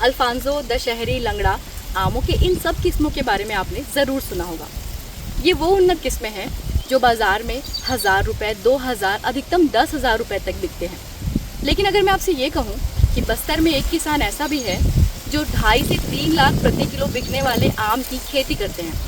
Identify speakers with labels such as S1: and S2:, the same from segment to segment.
S1: Alphonso, Dasheri, लंगड़ा आमों के इन सब किस्मों के बारे में आपने ज़रूर सुना होगा। ये वो उन्नत किस्में हैं जो बाज़ार में 1000 रुपये, 2000, अधिकतम 10,000 रुपये तक बिकते हैं। लेकिन अगर मैं आपसे ये कहूँ कि बस्तर में एक किसान ऐसा भी है जो 2.5 से 3 लाख प्रति किलो बिकने वाले आम की खेती करते हैं।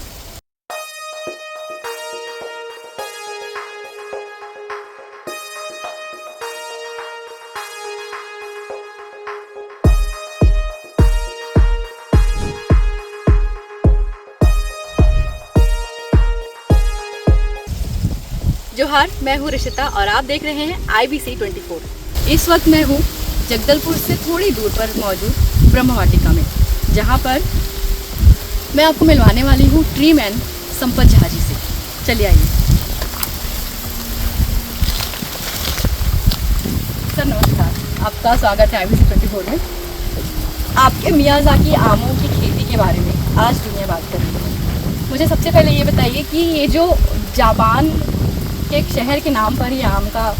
S1: जोहार, मैं हूँ रिशिता और आप देख रहे हैं IBC 24। इस वक्त मैं हूँ जगदलपुर से थोड़ी दूर पर मौजूद ब्रह्म वाटिका में, जहाँ पर मैं आपको मिलवाने वाली हूँ ट्री मैन संपत झा जी से। चलिए आइए। सर नमस्कार, आपका स्वागत है IBC 24 में। आपके मियाज़ाकी आमों की खेती के बारे में आज दुनिया बात कर रही है। मुझे सबसे पहले ये बताइए कि ये जो जापान के एक शहर के नाम पर ही आम का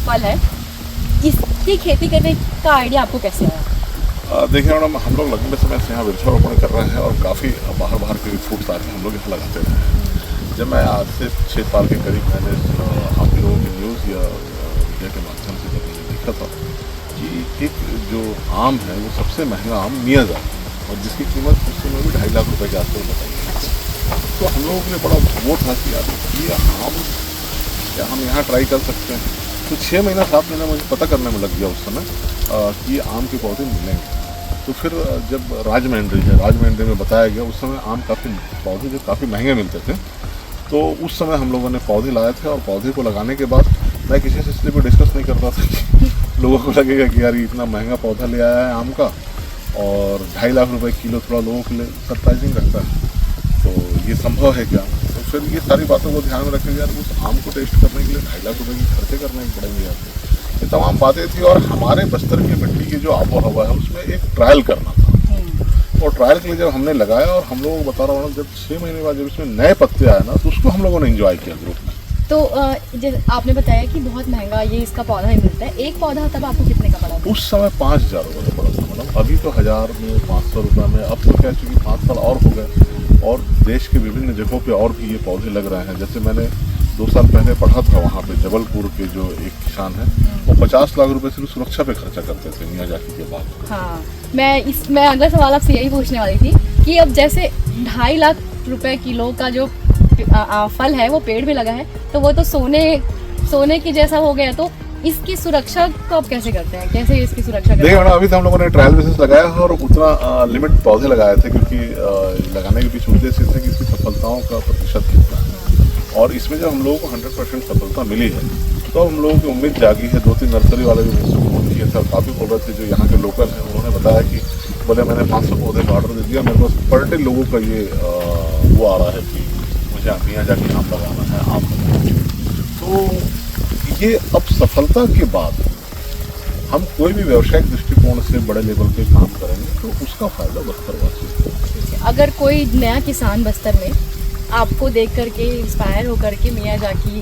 S1: फल है, इसकी खेती करने का आइडिया आपको कैसे आया?
S2: देखिए मैडम, हम लोग लंबे समय से यहाँ वृक्षारोपण कर रहे हैं और काफ़ी बाहर के फ्रूट्स आके हम लोग यहाँ लगाते रहे हैं। जब मैं आज से 6 साल के करीब मैंने आप लोगों की न्यूज़ या मीडिया के माध्यम से जब मैंने देखा था कि एक जो आम है वो सबसे महंगा आम मियाज़ाकी है और जिसकी कीमत उस समय भी 2.5 लाख रुपये के आसपास बताई गई। तो हम लोगों के लिए बड़ा वो था कि यार ये आम क्या हम यहाँ ट्राई कर सकते हैं। तो 6 महीना 7 महीना मुझे पता करने में लग गया उस समय कि आम के पौधे मिलेंगे। तो फिर जब राजमहंद्री में बताया गया, उस समय आम काफ़ी पौधे जो काफ़ी महंगे मिलते थे, तो उस समय हम लोगों ने पौधे लाए थे। और पौधे को लगाने के बाद मैं किसी से इसलिए कोई डिस्कस नहीं करता था कि लोगों को लगेगा कि यार इतना महंगा पौधा ले आया है आम का और 2.5 लाख रुपये किलो थोड़ा लोगों के लिए सरप्राइजिंग लगता है। तो ये संभव है क्या? तो फिर ये सारी बातों को ध्यान में रखेंगे यार, उस आम को टेस्ट करने के लिए 2.5 लाख रुपये की खर्चे करने पड़ेंगे आपको। ये तमाम बातें थी और हमारे बस्तर की मिट्टी की जो आबो हवा है उसमें एक ट्रायल करना था। और ट्रायल के लिए जब हमने लगाया और हम लोगों को बता रहा हूँ, जब 6 महीने बाद जब इसमें नए पत्ते आए ना, तो उसको हम लोगों ने एंजॉय किया ग्रुप में।
S1: तो जैसे आपने बताया कि बहुत महंगा ये इसका पौधा ही मिलता है, एक पौधा तब आपको कितने का पड़ा?
S2: उस समय 5,000 रुपये का पड़ा था मैडम। अभी तो 1000 में, 500 रुपये में, अब तो क्या चूँकि 5 साल और हो गए और देश के विभिन्न जगहों पे और भी ये पौधे लग रहे हैं। जैसे मैंने 2 साल पहले पढ़ा था, वहाँ पे जबलपुर के जो एक किसान है वो 50 लाख रुपए सिर्फ सुरक्षा पे खर्चा करते थे मियाज़ाकी के बाद।
S1: हाँ, मैं अगला सवाल आपसे यही पूछने वाली थी कि अब जैसे 2.5 लाख रुपए किलो का जो फल है वो पेड़ में लगा है, तो वो तो सोने की जैसा हो गया, तो इसकी सुरक्षा को आप कैसे करते हैं? कैसे इसकी सुरक्षा करते हैं?
S2: देखिए मैडम, अभी तो हम लोगों ने ट्रायल बेसिस लगाया है और उतना लिमिट पौधे लगाए थे, क्योंकि लगाने के पीछे उद्देश्य थे कि इसकी सफलताओं का प्रतिशत कितना है। और इसमें जब हम लोगों को 100% सफलता मिली है, तो हम लोगों की उम्मीद जागी है। 2-3 नर्सरी वाले भी मुझसे फोन किए थे और काफ़ी बोल रहे थे जो यहाँ के लोकल हैं, उन्होंने बताया कि बोले मैंने 500 पौधे का ऑर्डर दे दिया, मेरे पास पर डे लोगों का ये वो आ रहा है कि मुझे मियाज़ाकी आम लगाना है, आम लगाना है। तो ये अब सफलता के बाद हम कोई भी व्यावसायिक दृष्टिकोण से बड़े लेवल पे काम करेंगे तो उसका फायदा बस्तरवासी को।
S1: अगर कोई नया किसान बस्तर में आपको देख करके इंस्पायर होकर के मियाज़ाकी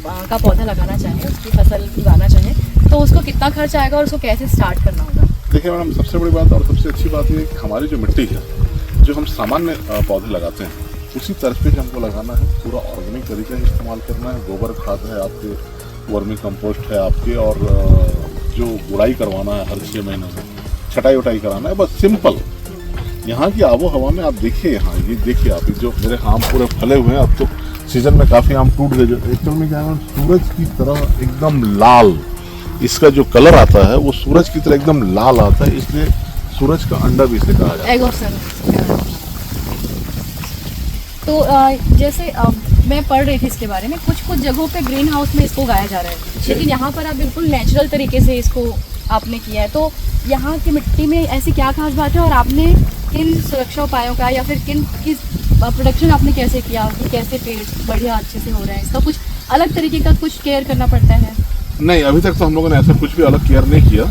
S1: का पौधा लगाना चाहे, उसकी फसल उगाना चाहे, तो उसको कितना खर्च आएगा और उसको कैसे स्टार्ट करना होगा?
S2: देखिए मैडम, सबसे बड़ी बात और सबसे अच्छी बात ये है कि हमारी जो मिट्टी है, जो हम सामान्य पौधे लगाते हैं उसी तरह पे हमको लगाना है। पूरा ऑर्गेनिक तरीका इस्तेमाल करना है। गोबर खाद है आपके, वर्मी कंपोस्ट है आपके, और जो गुड़ाई करवाना है हर 6 महीने में, छटाई वटाई कराना है, बस सिंपल। यहाँ की आबो हवा में आप देखिए, यहाँ ये देखिए आप, जो मेरे आम पूरे फले हुए हैं। अब तो सीजन में काफ़ी आम टूट गए। जो एक्चुअल में क्या है, सूरज की तरह एकदम लाल इसका जो कलर आता है वो सूरज की तरह एकदम लाल आता है, इसलिए सूरज का अंडा भी इसे कहा जाता है।
S1: तो जैसे मैं पढ़ रही थी इसके बारे में, कुछ जगहों पे ग्रीन हाउस में इसको उगाया जा रहा है, लेकिन यहाँ पर आप बिल्कुल नेचुरल तरीके से इसको आपने किया है। तो यहाँ की मिट्टी में ऐसी क्या खास बात है और आपने किन सुरक्षा उपायों का या फिर किस प्रोडक्शन आपने कैसे किया कि कैसे पेड़ बढ़िया अच्छे से हो रहे हैं? इसका कुछ अलग तरीके का कुछ केयर करना पड़ता है? नहीं,
S2: अभी तक तो हम लोगों ने ऐसा कुछ भी अलग केयर नहीं किया,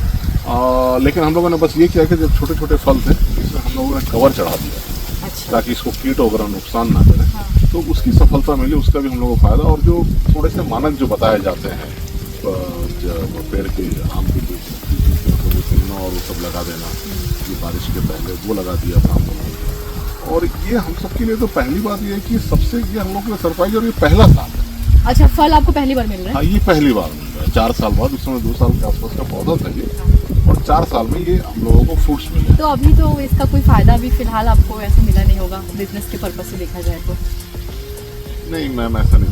S2: लेकिन हम लोगों ने बस ये किया कि जब छोटे छोटे फल थे इसमें हम लोगों ने कवर चढ़ा दिया। अच्छा। ताकि इसको कीट वगैरह नुकसान ना करे। हाँ। तो उसकी सफलता मिली, उसका भी हम लोगों को फायदा। और जो थोड़े से मानक जो बताए जाते हैं पेड़ के आम के और वो सब लगा देना, ये बारिश के पहले वो लगा दिया था हम लोगों ने। और ये हम सबके लिए तो पहली बात ये है कि सबसे ये हम लोग के लिए सरप्राइज, और ये पहला साल है।
S1: अच्छा, फल आपको पहली बार मिल रहा है?
S2: हाँ, ये पहली बार मिल रहा है 4 साल बाद। उस समय 2 साल के आसपास का पौधा था ये, और 4 साल में ये हम लोगों को फ्रूट्स मिले।
S1: तो अभी तो इसका कोई फायदा भी फिलहाल आपको ऐसे मिला नहीं होगा, बिजनेस के पर्पज से देखा जाए तो?
S2: नहीं मैम, ऐसा नहीं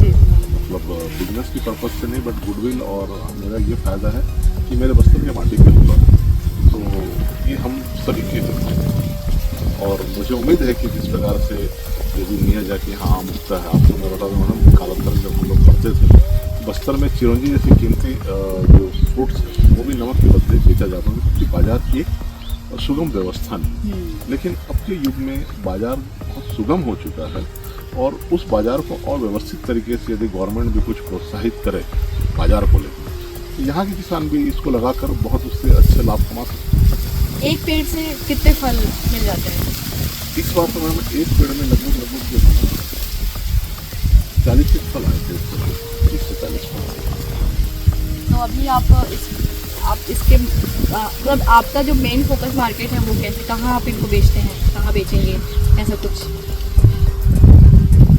S1: जी।
S2: मतलब बिजनेस की पर्पज से नहीं, बट गुडविल, और मेरा ये फायदा है कि मेरे बस्तर के माटी के ऊपर, तो ये हम सभी के लिए, और मुझे उम्मीद है कि जिस प्रकार से यदि लिया जाए कि हाँ आम उगता है, आपको मैं बता दूँ मैडम, कालांतर जब हम लोग पढ़ते थे बस्तर में चिरौंजी जैसी कीमती जो फ्रूट्स है वो भी नमक के बदले बेचा जाता था, क्योंकि बाजार की एक सुगम व्यवस्था नहीं। लेकिन अब के युग में बाजार बहुत सुगम हो चुका है, और उस बाजार को और व्यवस्थित तरीके से यदि गवर्नमेंट भी कुछ प्रोत्साहित करे बाजार को लेकर, तो यहाँ के किसान भी इसको लगाकर बहुत उससे अच्छे लाभ कमा सकते हैं।
S1: एक पेड़ से कितने फल मिल जाते हैं?
S2: इस बार तो मैम एक पेड़ में लगभग जो है ना 40 फल आए थे, 30 से 40 फल आए।
S1: तो अभी आप इसके मतलब आपका जो मेन फोकस मार्केट है वो कैसे, कहाँ आप इनको बेचते हैं, कहाँ बेचेंगे, ऐसा कुछ?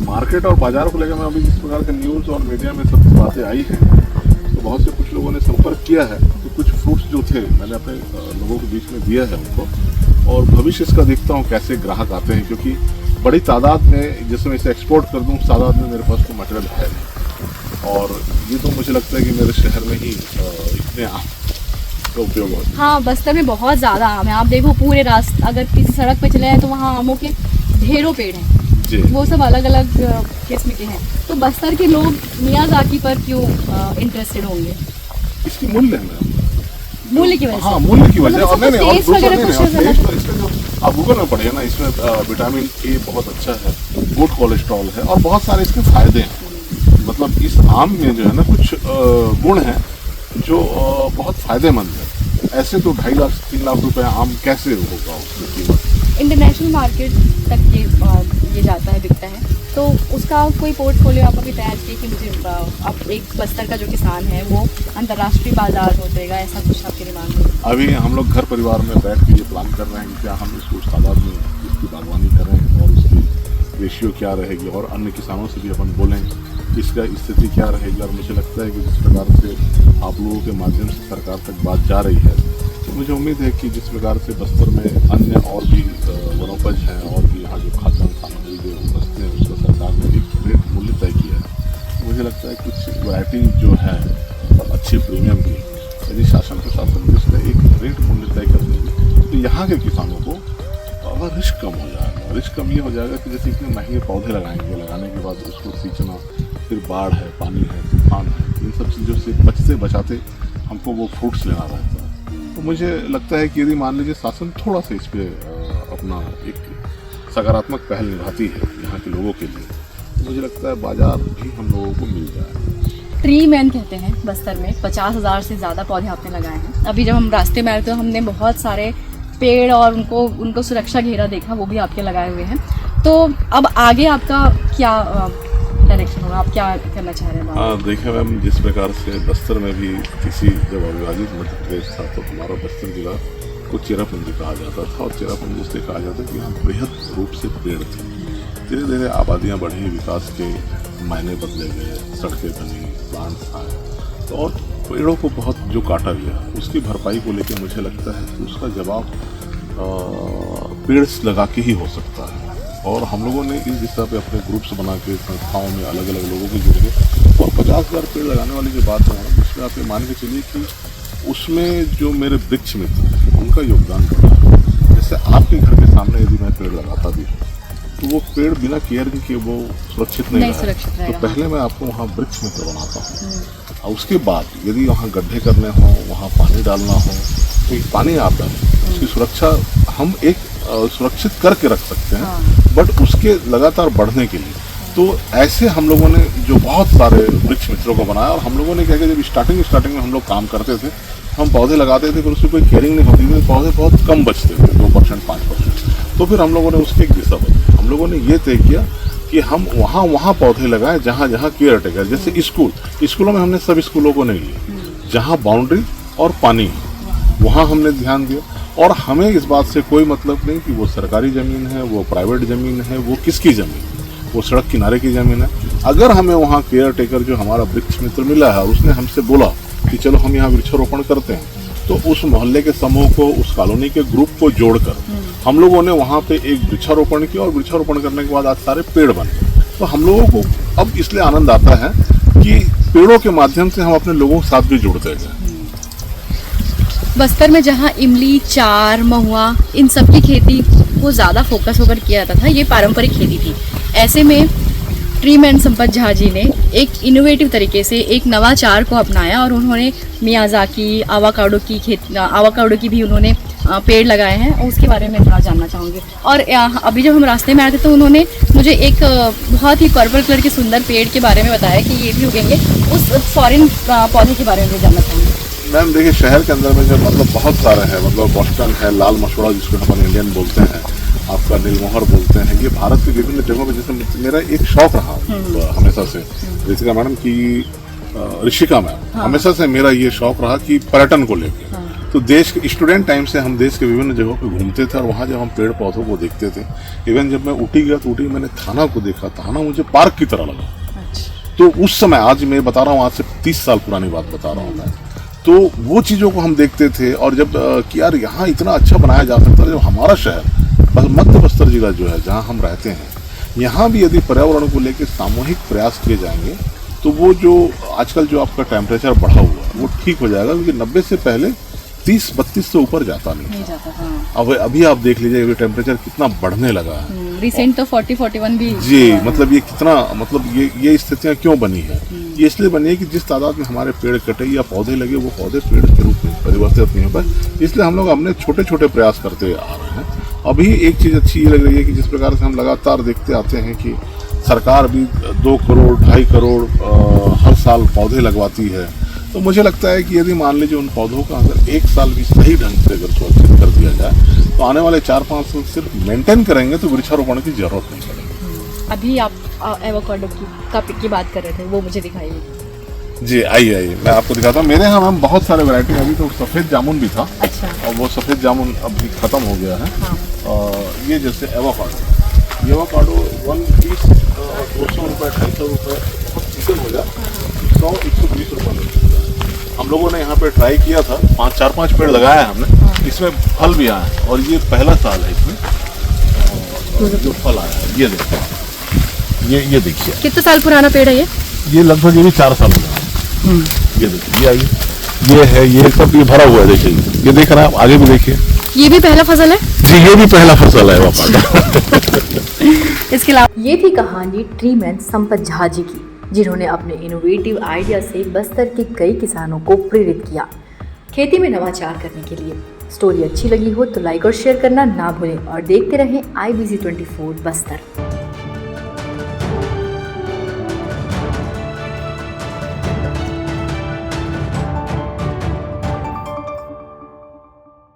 S2: मार्केट और बाजार को लेकर मैं अभी जिस प्रकार के न्यूज़ और मीडिया में सब बातें आई हैं, तो बहुत से कुछ लोगों ने संपर्क किया है, तो कुछ फ्रूट्स जो थे मैंने अपने लोगों के बीच में दिया है उनको, और भविष्य इसका देखता हूँ कैसे ग्राहक आते हैं, क्योंकि बड़ी तादाद में जैसे मैं इसे एक्सपोर्ट कर दूँ, उस तादाद में मेरे पास तो मटेरियल है नहीं, और ये तो मुझे लगता है कि मेरे शहर में ही इतने आम का उपयोग होता है।
S1: हाँ, बस्तर में बहुत ज़्यादा आम है। आप देखो पूरे रास्ते, अगर किसी सड़क पे चले जाए तो वहाँ आमों के ढेरों पेड़ हैं, वो सब अलग अलग किस्म के हैं। तो बस्तर के लोग मियाज़ाकी पर क्यों इंटरेस्टेड होंगे?
S2: इसकी मूल्य है मैम,
S1: मूल्य की वजह से?
S2: हाँ, मूल्य की वजह। और नहीं, और
S1: टेस्ट
S2: दूसरा
S1: वगैरह
S2: नहीं,
S1: कुछ
S2: और
S1: ज़्यादा?
S2: टेस्ट तो इसका जो आप गूगल में पढ़िए ना, इसमें विटामिन ए बहुत अच्छा है, गुड कोलेस्ट्रॉल है, और बहुत सारे इसके फायदे हैं। मतलब इस आम में जो है ना कुछ गुण हैं जो बहुत फायदेमंद है। ऐसे तो 2.5 लाख 3 लाख रुपए आम कैसे होगा उसकी कीमत?
S1: इंटरनेशनल मार्केट तक ये जाता है, बिकता है, तो उसका कोई पोर्टफोलियो आप अभी तैयार किए कि मुझे अब एक बस्तर का जो किसान है वो अंतर्राष्ट्रीय बाजार हो जाएगा, ऐसा कुछ आपके दिमाग में?
S2: अभी हम लोग घर परिवार में बैठ के ये प्लान कर रहे हैं कि क्या हम इसको उस तादाद में इसकी बागवानी करें, और उसकी रेशियो क्या रहेगी, और अन्य किसानों से भी अपन बोलें इसका स्थिति क्या रहेगी। और मुझे लगता है कि जिस प्रकार से आप लोगों के माध्यम से सरकार तक बात जा रही है, तो मुझे उम्मीद है कि जिस प्रकार से बस्तर में अन्य और भी वनोपज हैं, और भी यहाँ जो खाद्यान्न सामग्री जो बस्ते हैं उसका सरकार ने एक रेट मूल्य तय किया है। मुझे लगता है कुछ वैरायटी जो है अच्छी प्रीमियम की, यदि शासन प्रशासन इसका एक रेट मूल्य तय कर देगी, तो यहाँ के किसानों को रिस्क कम हो जाएगा। रिस्क कम ये हो जाएगा कि जैसे इतने महंगे पौधे लगाएंगे, लगाने के बाद उसको सींचना, फिर बाढ़ है, पानी है, तूफान है, इन सब चीज़ों से बचते बचाते हमको वो फ्रूट्स लेना रहता है। तो मुझे लगता है कि यदि मान लीजिए शासन थोड़ा सा इस पर अपना एक सकारात्मक पहल निभाती है यहाँ के लोगों के लिए, तो मुझे लगता है बाजार भी हम लोगों को मिल जाएगा।
S1: ट्री मैन कहते हैं बस्तर में, 50,000 से ज़्यादा पौधे आपने लगाए हैं। अभी जब हम रास्ते में आए तो हमने बहुत सारे पेड़ और उनको सुरक्षा घेरा देखा, वो भी आपके लगाए हुए हैं। तो अब आगे आपका क्या डायरेक्शन होगा, आप क्या करना चाह रहे हैं?
S2: हाँ, देखिए मैम, जिस प्रकार से बस्तर में भी किसी जब अविभाजित मध्य प्रदेश था तो हमारा बस्तर जिला को चेरापूंजी कहा जाता था, और चेरापूंजी इसलिए कहा जाता कि यहाँ बृहद रूप से पेड़ थे। धीरे धीरे आबादियाँ बढ़ी, विकास के मायने बदले गए, सड़कें बनी, प्लांट्स आए, तो और पेड़ों को बहुत जो काटा गया उसकी भरपाई को लेकर मुझे लगता है कि उसका जवाब पेड़ लगा के ही हो सकता है। और हम लोगों ने इस दिशा पे अपने ग्रुप्स बना के संस्थाओं में अलग अलग लोगों के जुड़ गए, और 50,000 पेड़ लगाने वाली जो बात है उसमें आप ये मान के चलिए कि उसमें जो मेरे वृक्ष मित्र हैं उनका योगदान बढ़ा। जैसे आपके घर के सामने यदि मैं पेड़ लगाता भी तो वो पेड़ बिना केयरिंग के वो सुरक्षित नहीं रहेगा। तो पहले मैं आपको वहाँ वृक्ष मित्र बनाता हूँ, और उसके बाद यदि वहाँ गड्ढे करने हों, वहाँ पानी डालना हो, तो पानी आप डालें, उसकी सुरक्षा हम एक सुरक्षित करके रख सकते हैं, बट उसके लगातार बढ़ने के लिए। तो ऐसे हम लोगों ने जो बहुत सारे वृक्ष मित्रों को बनाया, और हम लोगों ने क्या किया, जब स्टार्टिंग में हम लोग काम करते थे, हम पौधे लगाते थे, फिर उसकी कोई केयरिंग नहीं होती थी, पौधे बहुत कम बचते थे, 2% 5%। तो फिर हम लोगों ने उसकी एक दिशा बदली, हम लोगों ने ये तय किया कि हम वहाँ पौधे लगाएं जहाँ केयर टेकर, जैसे स्कूलों में हमने सब स्कूलों को नहीं लिया जहाँ बाउंड्री और पानी, वहाँ हमने ध्यान दिया। और हमें इस बात से कोई मतलब नहीं कि वो सरकारी ज़मीन है, वो प्राइवेट ज़मीन है, वो किसकी ज़मीन है, वो सड़क किनारे की ज़मीन है। अगर हमें वहाँ केयर टेकर जो हमारा वृक्ष मित्र मिला है, उसने हमसे बोला कि चलो हम यहाँ वृक्षारोपण करते हैं, तो उस मोहल्ले के समूह को, उस कॉलोनी के ग्रुप को जोड़कर हम लोगों ने वहाँ पे एक वृक्षारोपण किया। और वृक्षारोपण करने के बाद आज सारे पेड़ बने। तो हम लोगों को अब इसलिए आनंद आता है कि पेड़ों के माध्यम से हम अपने लोगों के साथ भी जुड़ते गए।
S1: बस्तर में जहाँ इमली, चार, महुआ, इन सब की खेती को ज़्यादा फोकस होकर किया जाता था, ये पारंपरिक खेती थी। ऐसे में ट्री मैन संपत झा जी ने एक इनोवेटिव तरीके से एक नवाचार को अपनाया और उन्होंने मियाज़ाकी, आवाकाडो की भी उन्होंने पेड़ लगाए हैं, और उसके बारे में थोड़ा जानना चाहूँगी। और अभी जब हम रास्ते में आए थे तो उन्होंने मुझे एक बहुत ही पर्पल कलर के सुंदर पेड़ के बारे में बताया कि ये भी उगेंगे। उस फॉरेन पौधे के बारे में भी जानना चाहूँगी।
S2: मैम देखिए, शहर के अंदर में जो मतलब बहुत सारे हैं, मतलब बॉस्टन है, लाल मशवरा जिसको हम इंडियन बोलते हैं, आपका नीलमोहर बोलते हैं, ये भारत के विभिन्न जगहों पे। जैसे मेरा एक शौक रहा हमेशा से, ऋषिका मैडम की ऋषिका मैम, हमेशा से मेरा ये शौक रहा कि पर्यटन को लेकर। तो देश के स्टूडेंट टाइम से हम देश के विभिन्न जगहों पे घूमते थे और वहाँ जब हम पेड़ पौधों को देखते थे, इवन जब मैं ऊटी गया तो ऊटी मैंने थाना को देखा, थाना मुझे पार्क की तरह लगा। तो उस समय, आज मैं बता रहा हूँ, आज से 30 साल पुरानी बात बता रहा हूँ मैं, तो वो चीज़ों को हम देखते थे। और जब कि यार यहाँ इतना अच्छा बनाया जा सकता है, जब हमारा शहर मध्य बस्तर जिला जो है जहाँ हम रहते हैं, यहाँ भी यदि पर्यावरण को लेकर सामूहिक प्रयास किए जाएंगे तो वो जो आजकल जो आपका टेम्परेचर बढ़ा हुआ है वो ठीक हो जाएगा। क्योंकि 90 से पहले 30-32 से ऊपर जाता नहीं था। अब अभी आप देख लीजिए ये टेम्परेचर कितना बढ़ने लगा है।
S1: रिसेंट तो 40-41 भी
S2: जी, मतलब ये कितना, मतलब ये स्थितियाँ क्यों बनी है? ये इसलिए बनी है कि जिस तादाद में हमारे पेड़ कटे या पौधे लगे, वो पौधे पेड़ के रूप में परिवर्तित नहीं हो पाए। इसलिए हम लोग अपने छोटे छोटे प्रयास करते आ रहे हैं। अभी एक चीज़ अच्छी ये लग रही है कि जिस प्रकार से हम लगातार देखते आते हैं कि सरकार भी 2 करोड़ 2.5 करोड़ हर साल पौधे लगवाती है। तो मुझे लगता है कि यदि मान लीजिए उन पौधों का अगर 1 साल भी सही ढंग से अगर सुरक्षित कर दिया जाए तो आने वाले 4-5 साल सिर्फ मेंटेन करेंगे तो वृक्षारोपण की जरूरत नहीं पड़ेगी।
S1: अभी आप एवोकाडो की बात कर रहे थे, वो मुझे दिखाइए।
S2: जी आइए मैं आपको दिखाता हूँ। मेरे यहाँ मैम बहुत सारे वैरायटी, अभी तो सफ़ेद जामुन भी था।
S1: अच्छा। और
S2: वो सफ़ेद जामुन अभी ख़त्म हो गया है। ये जैसे एवोकाडो 1 पीस 200 रुपये 250 रुपये, बहुत सीजन हो जाए 100-120 रुपये। हम लोगों ने यहाँ पे ट्राई किया था, 4-5 पेड़ लगाया है हमने, इसमें फल भी आया है। और ये पहला साल है इसमें जो फल आया है। ये देखिए, ये देखिए
S1: कितने साल पुराना पेड़ है
S2: ये लगभग ये भी 4 साल हो गया। ये देखिए, ये आइए, ये है, ये सब ये भरा हुआ है। देखिए, ये देख रहे हैं आप, आगे भी देखिए,
S1: ये भी पहला फसल है
S2: जी, ये भी पहला फसल है एवोकाडो।
S1: इसके अलावा
S3: ये थी कहानी ट्री मैन संपत झा जी की, जिन्होंने अपने इनोवेटिव आइडिया से बस्तर के कई किसानों को प्रेरित किया खेती में नवाचार करने के लिए। स्टोरी अच्छी लगी हो तो लाइक और शेयर करना ना भूलें और देखते रहें IBC 24 बस्तर।